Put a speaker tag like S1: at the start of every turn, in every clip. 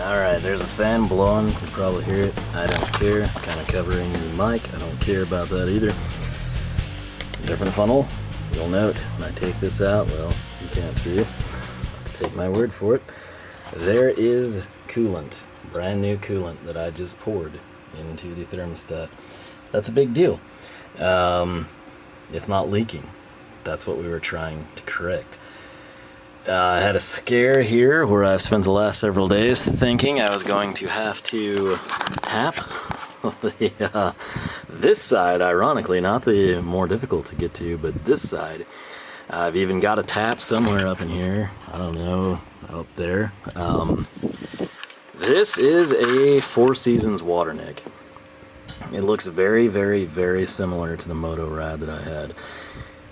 S1: Alright, there's a fan blowing. You can probably hear it. I don't care. Kind of covering the mic. I don't care about that either. Different funnel. You'll note when I take this out, well, you can't see it. Let's take my word for it. There is coolant. Brand new coolant that I just poured into the thermostat. That's a big deal. It's not leaking. That's what we were trying to correct. I had a scare here where I've spent the last several days thinking I was going to have to tap this side, ironically, not the more difficult to get to, but this side. I've even got a tap somewhere up in here. I don't know, up there. This is a Four Seasons water neck. It looks very, very, very similar to the Motorad that I had.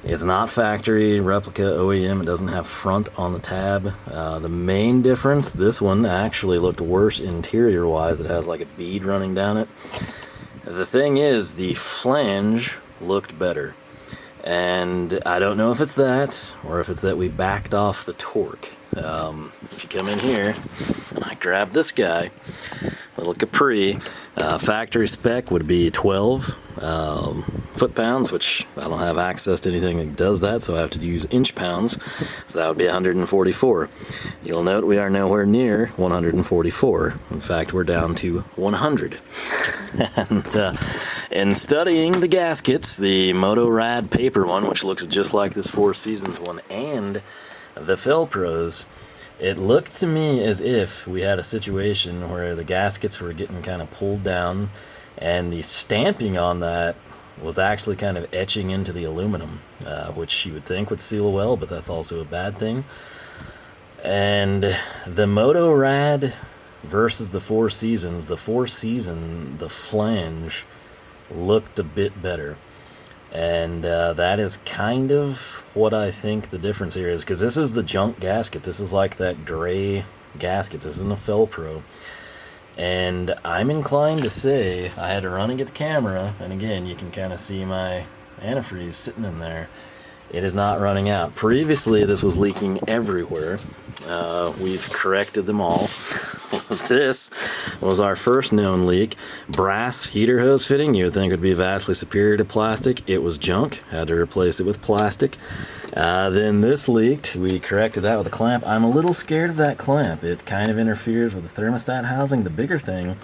S1: It's not factory, replica, OEM. It doesn't have front on the tab. The main difference, this one actually looked worse interior-wise. It has like a bead running down it. The thing is, the flange looked better. And I don't know if it's that, or if it's that we backed off the torque. If you come in here, and I grab this guy, little Capri, factory spec would be 12 foot-pounds, which I don't have access to anything that does that, so I have to use inch-pounds, so that would be 144. You'll note we are nowhere near 144. In fact, we're down to 100. And in studying the gaskets, the Motorad paper one, which looks just like this Four Seasons one, and the Felpros, it looked to me as if we had a situation where the gaskets were getting kind of pulled down and the stamping on that was actually kind of etching into the aluminum, which you would think would seal well, but that's also a bad thing. And the Motorad versus the Four Seasons, the flange looked a bit better. And that is kind of what I think the difference here is, because this is the junk gasket. This is like that gray gasket. This isn't a Felpro. And I'm inclined to say, I had to run and get the camera, and again, you can kind of see my antifreeze sitting in there. It is not running out. Previously, this was leaking everywhere. We've corrected them all. This was our first known leak. Brass heater hose fitting, you would think would be vastly superior to plastic. It was junk. Had to replace it with plastic. Then this leaked. We corrected that with a clamp. I'm a little scared of that clamp. It kind of interferes with the thermostat housing. The bigger thing,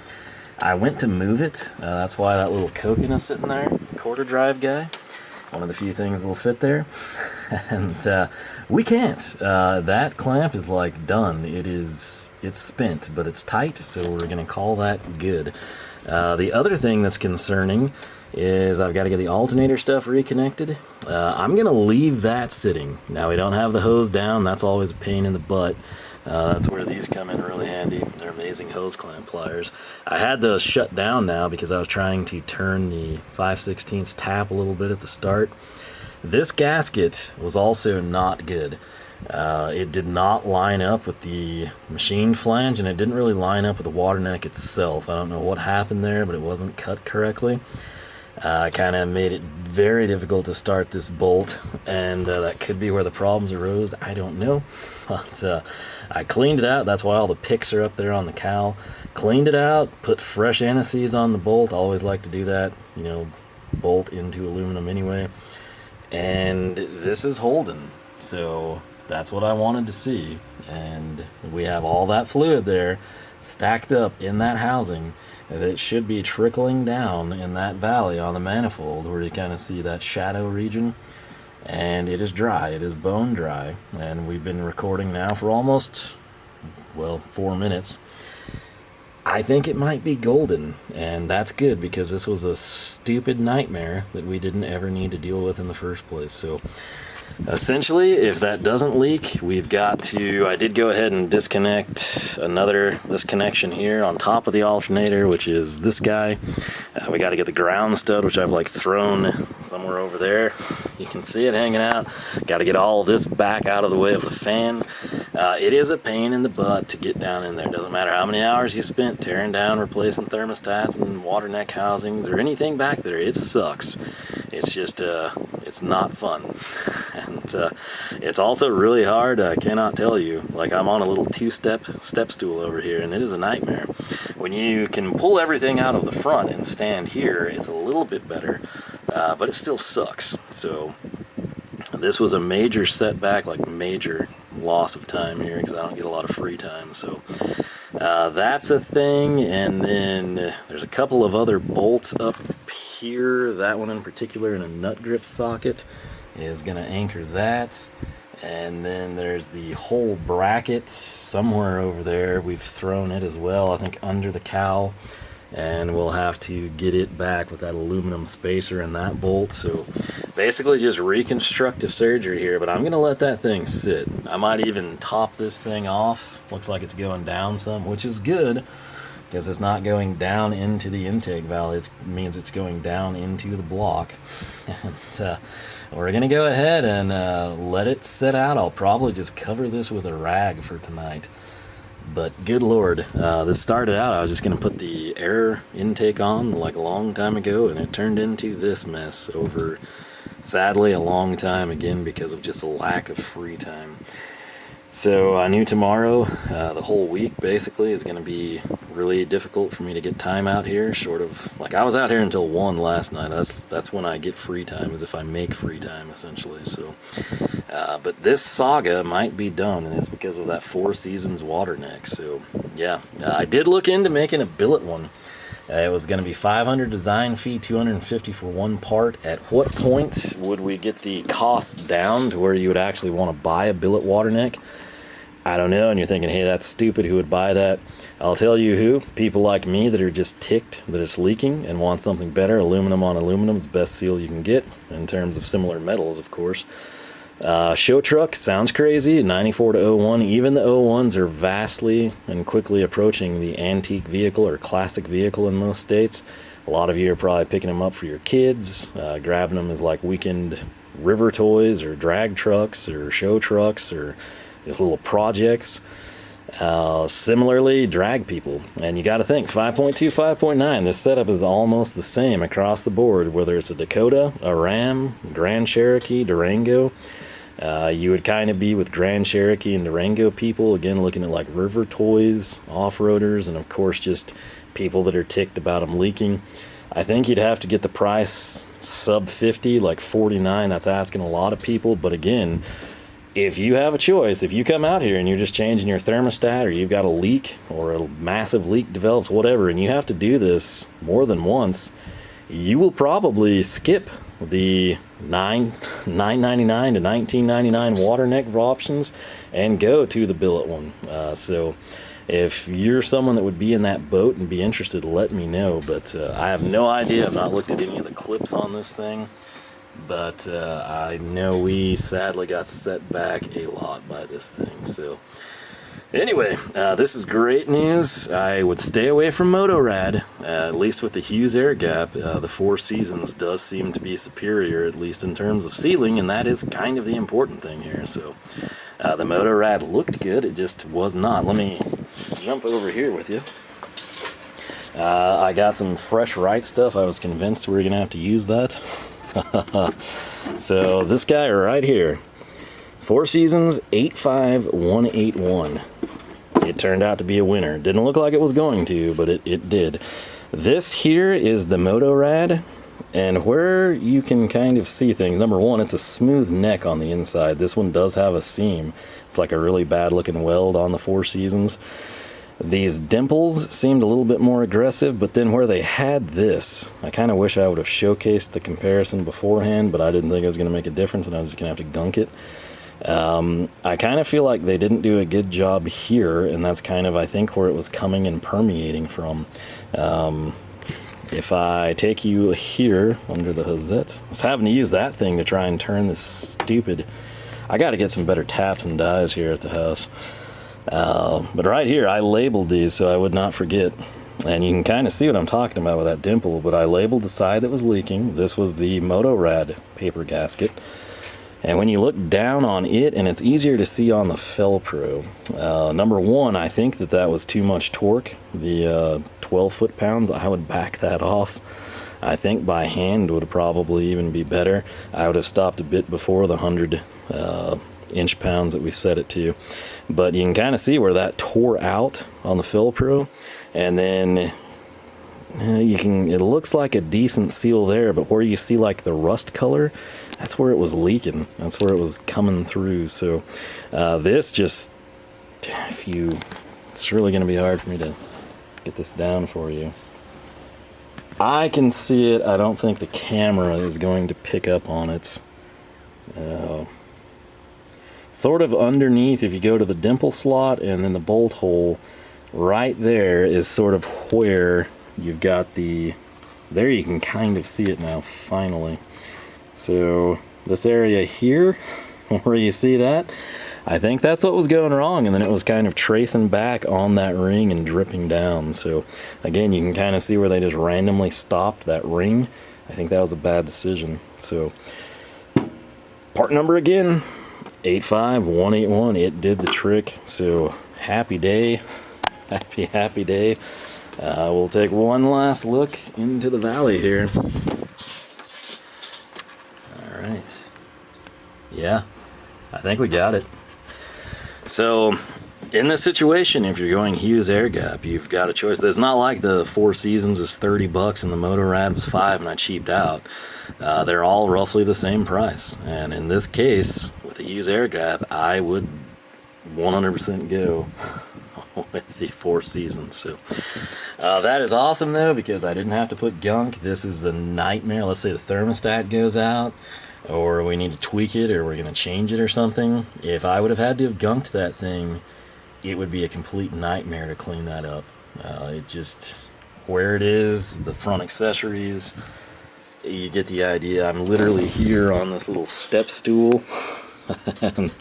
S1: I went to move it. That's why that little Koken is sitting there. Quarter drive guy. One of the few things that'll fit there. And we can't. That clamp is like done. It's spent, but it's tight, so we're gonna call that good. The other thing that's concerning is I've got to get the alternator stuff reconnected. I'm gonna leave that sitting. Now, we don't have the hose down. That's always a pain in the butt. That's where these come in really handy. They're amazing hose clamp pliers. I had those shut down now because I was trying to turn the 5/16 tap a little bit at the start. This gasket was also not good. It did not line up with the machine flange, and it didn't really line up with the water neck itself. I don't know what happened there, but it wasn't cut correctly. Kind of made it very difficult to start this bolt, and that could be where the problems arose. I don't know, but I cleaned it out. That's why all the picks are up there on the cowl. Cleaned it out, put fresh anti-seize on the bolt. I always like to do that, you know, bolt into aluminum anyway. And this is holding, so that's what I wanted to see. And we have all that fluid there stacked up in that housing that should be trickling down in that valley on the manifold where you kind of see that shadow region. And it is dry. It is bone dry. And we've been recording now for almost, well, 4 minutes. I think it might be golden, and that's good because this was a stupid nightmare that we didn't ever need to deal with in the first place. So essentially, if that doesn't leak, we've got to, I did go ahead and disconnect this connection here on top of the alternator, which is this guy. We got to get the ground stud, which I've like thrown somewhere over there. You can see it hanging out. Got to get all of this back out of the way of the fan. It is a pain in the butt to get down in there. Doesn't matter how many hours you spent tearing down, replacing thermostats and water neck housings or anything back there. It sucks. It's just It's not fun. And it's also really hard, I cannot tell you. Like, I'm on a little step stool over here, and it is a nightmare. When you can pull everything out of the front and stand here, it's a little bit better, but it still sucks. So this was a major setback, like major loss of time here, because I don't get a lot of free time. So that's a thing. And then there's a couple of other bolts up here. That one in particular in a nut grip socket is going to anchor that. And then there's the whole bracket somewhere over there. We've thrown it as well, I think under the cowl, and we'll have to get it back with that aluminum spacer and that bolt. So basically just reconstructive surgery here, but I'm gonna let that thing sit. I might even top this thing off. Looks like it's going down some, which is good, because it's not going down into the intake valve. It means it's going down into the block. And we're gonna go ahead and let it sit out. I'll probably just cover this with a rag for tonight. But good lord, this started out, I was just going to put the air intake on like a long time ago, and it turned into this mess over, sadly, a long time again because of just a lack of free time. So I knew tomorrow, the whole week basically, is going to be really difficult for me to get time out here, short of, like, I was out here until 1 last night. That's when I get free time, is if I make free time, essentially. So, but this saga might be done, and it's because of that Four Seasons water neck. So, yeah, I did look into making a billet one. It was going to be $500 design fee, $250 for one part. At what point would we get the cost down to where you would actually want to buy a billet water neck? I don't know, and you're thinking, hey, that's stupid, who would buy that? I'll tell you who. People like me that are just ticked that it's leaking and want something better. Aluminum on aluminum is the best seal you can get, in terms of similar metals, of course. Show truck, sounds crazy, 94 to 01. Even the 01s are vastly and quickly approaching the antique vehicle or classic vehicle in most states. A lot of you are probably picking them up for your kids, grabbing them as like weekend river toys or drag trucks or show trucks or just little projects. Similarly, drag people. And you got to think, 5.2, 5.9, this setup is almost the same across the board, whether it's a Dakota, a Ram, Grand Cherokee, Durango. You would kind of be with Grand Cherokee and Durango people, again, looking at like river toys, off-roaders, and of course just people that are ticked about them leaking. I think you'd have to get the price sub 50, like 49. That's asking a lot of people, but again, if you have a choice, if you come out here and you're just changing your thermostat, or you've got a leak or a massive leak develops, whatever, and you have to do this more than once, you will probably skip the $9.99 to $19.99 water neck options and go to the billet one. So if you're someone that would be in that boat and be interested, let me know. But I have no idea. I've not looked at any of the clips on this thing. But I know we sadly got set back a lot by this thing. So anyway, this is great news. I would stay away from Motorad, at least with the Hughes air gap. The Four Seasons does seem to be superior, at least in terms of sealing, and that is kind of the important thing here. So the Motorad looked good, it just was not. Let me jump over here with you. I got some fresh right stuff. I was convinced we were going to have to use that. So this guy right here, Four Seasons 85181. It turned out to be a winner. Didn't look like it was going to, but it did. This here is the Motorad, and where you can kind of see things. Number one, it's a smooth neck on the inside. This one does have a seam. It's like a really bad looking weld on the Four Seasons. These dimples seemed a little bit more aggressive, but then where they had this, I kind of wish I would have showcased the comparison beforehand, but I didn't think it was going to make a difference, and I was just going to have to gunk it. I kind of feel like they didn't do a good job here, and that's kind of, I think, where it was coming and permeating from. If I take you here under the Hazette, I was having to use that thing to try and turn this stupid... I got to get some better taps and dies here at the house. But right here, I labeled these so I would not forget. And you can kind of see what I'm talking about with that dimple, but I labeled the side that was leaking. This was the Motorad paper gasket. And when you look down on it, and it's easier to see on the Felpro, number one, I think that was too much torque. The 12 foot-pounds, I would back that off. I think by hand would probably even be better. I would have stopped a bit before the 100 inch-pounds that we set it to, but you can kind of see where that tore out on the Fill Pro, and then it looks like a decent seal there, but where you see like the rust color, that's where it was leaking. That's where it was coming through. So this just, it's really going to be hard for me to get this down for you. I can see it. I don't think the camera is going to pick up on it. Sort of underneath, if you go to the dimple slot and then the bolt hole, right there is sort of where you've got the, there you can kind of see it now, finally. So this area here, where you see that, I think that's what was going wrong, and then it was kind of tracing back on that ring and dripping down. So again, you can kind of see where they just randomly stopped that ring. I think that was a bad decision. So part number again, 85181. It did the trick. So happy day, happy day. We'll take one last look into the valley here. All right. Yeah, I think we got it. So in this situation, if you're going Hughes air gap, you've got a choice. It's not like the Four Seasons is $30 and the Motorad was $5 and I cheaped out. They're all roughly the same price. And in this case, with the Hughes air gap, I would 100% go with the Four Seasons. So that is awesome though, because I didn't have to put gunk. This is a nightmare. Let's say the thermostat goes out, or we need to tweak it, or we're going to change it or something. If I would have had to have gunked that thing, it would be a complete nightmare to clean that up. It just, where it is, the front accessories, you get the idea. I'm literally here on this little step stool. And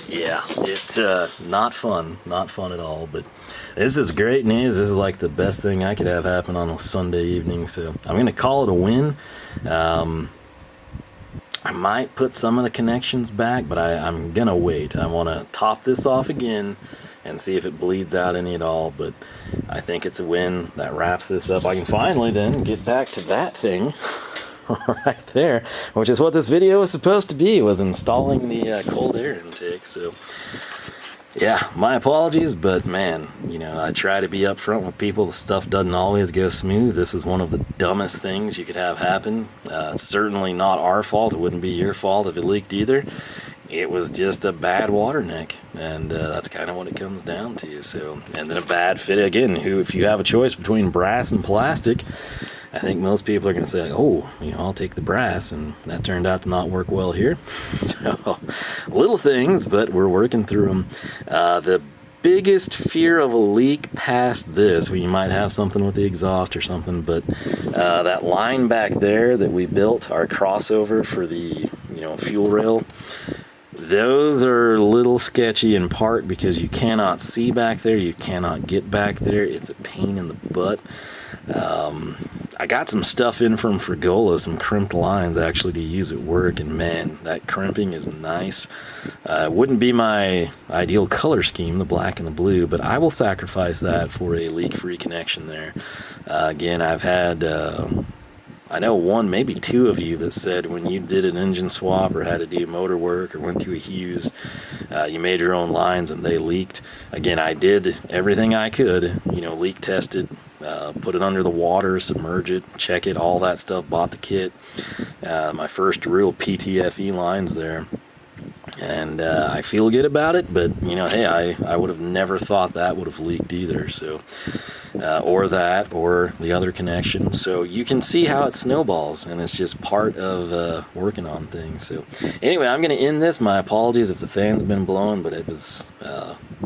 S1: yeah, it's not fun at all, but this is great news. This is like the best thing I could have happen on a Sunday evening, so I'm gonna call it a win. I might put some of the connections back, but I'm gonna wait. I want to top this off again and see if it bleeds out any at all, but I think it's a win. That wraps this up. I can finally then get back to that thing right there, which is what this video was supposed to be, was installing the cold air intake. So yeah, my apologies, but man, you know, I try to be upfront with people. The stuff doesn't always go smooth. This is one of the dumbest things you could have happen. It's certainly not our fault. It wouldn't be your fault if it leaked either. It was just a bad water neck, and that's kind of what it comes down to. So, and then a bad fit again. If you have a choice between brass and plastic, I think most people are going to say, oh, you know, I'll take the brass, and that turned out to not work well here. So, little things, but we're working through them. The biggest fear of a leak past this, well, you might have something with the exhaust or something, but that line back there that we built, our crossover for the, you know, fuel rail, those are a little sketchy in part because you cannot see back there, you cannot get back there. It's a pain in the butt. I got some stuff in from Frigola, some crimped lines actually to use at work, and man, that crimping is nice. It wouldn't be my ideal color scheme, the black and the blue, but I will sacrifice that for a leak-free connection there. Again, I've had, I know one, maybe two of you that said when you did an engine swap or had to do motor work or went to a Hughes, you made your own lines and they leaked. Again, I did everything I could, you know, leak tested, put it under the water, submerge it, check it, all that stuff, bought the kit. My first real PTFE lines there. And I feel good about it, but, you know, hey, I would have never thought that would have leaked either, so, or that, or the other connection. So you can see how it snowballs, and it's just part of working on things. So anyway, I'm going to end this. My apologies if the fan's been blowing, but it was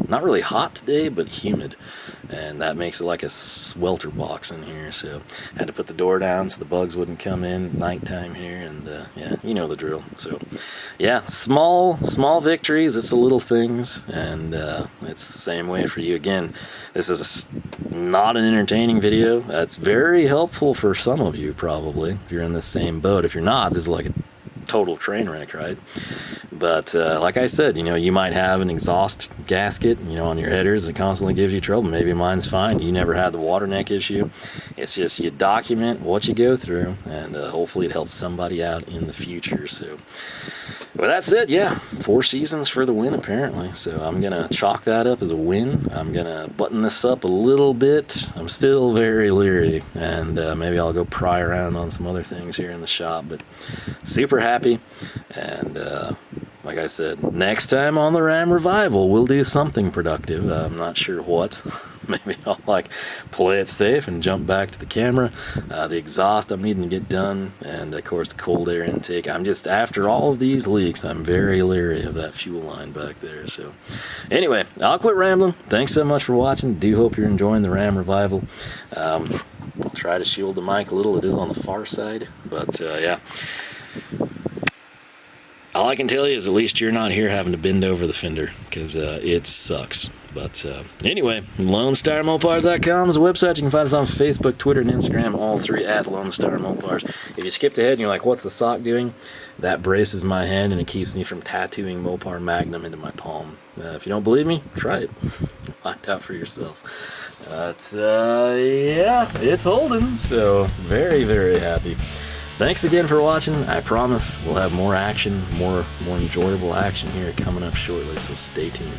S1: not really hot today, but humid, and that makes it like a swelter box in here. So I had to put the door down so the bugs wouldn't come in at nighttime here, and yeah, you know the drill. So yeah, small victories. It's the little things, and it's the same way for you. Again, this is not an entertaining video. It's very helpful for some of you probably if you're in the same boat. If you're not, this is like a total train wreck, right? But like I said, you know, you might have an exhaust gasket, you know, on your headers, it constantly gives you trouble. Maybe mine's fine. You never had the water neck issue. It's just you document what you go through, and hopefully it helps somebody out in the future. So, well, that's it. Yeah, 4 seasons for the win, apparently. So I'm going to chalk that up as a win. I'm going to button this up a little bit. I'm still very leery, and maybe I'll go pry around on some other things here in the shop, but super happy. And like I said, next time on the Ram Revival, we'll do something productive. I'm not sure what. Maybe I'll like play it safe and jump back to the camera. The exhaust I'm needing to get done, and of course the cold air intake. I'm just, after all of these leaks, I'm very leery of that fuel line back there. So anyway, I'll quit rambling. Thanks so much for watching. Do hope you're enjoying the Ram Revival. I'll try to shield the mic a little. It is on the far side, but yeah. All I can tell you is at least you're not here having to bend over the fender, because it sucks. But anyway, LoneStarMopars.com is a website. You can find us on Facebook, Twitter, and Instagram, all 3 at Lone Star Mopars. If you skipped ahead and you're like, what's the sock doing? That braces my hand and it keeps me from tattooing Mopar Magnum into my palm. If you don't believe me, try it. Find out for yourself. But yeah, it's holding, so very, very happy. Thanks again for watching. I promise we'll have more action, more enjoyable action here coming up shortly, so stay tuned.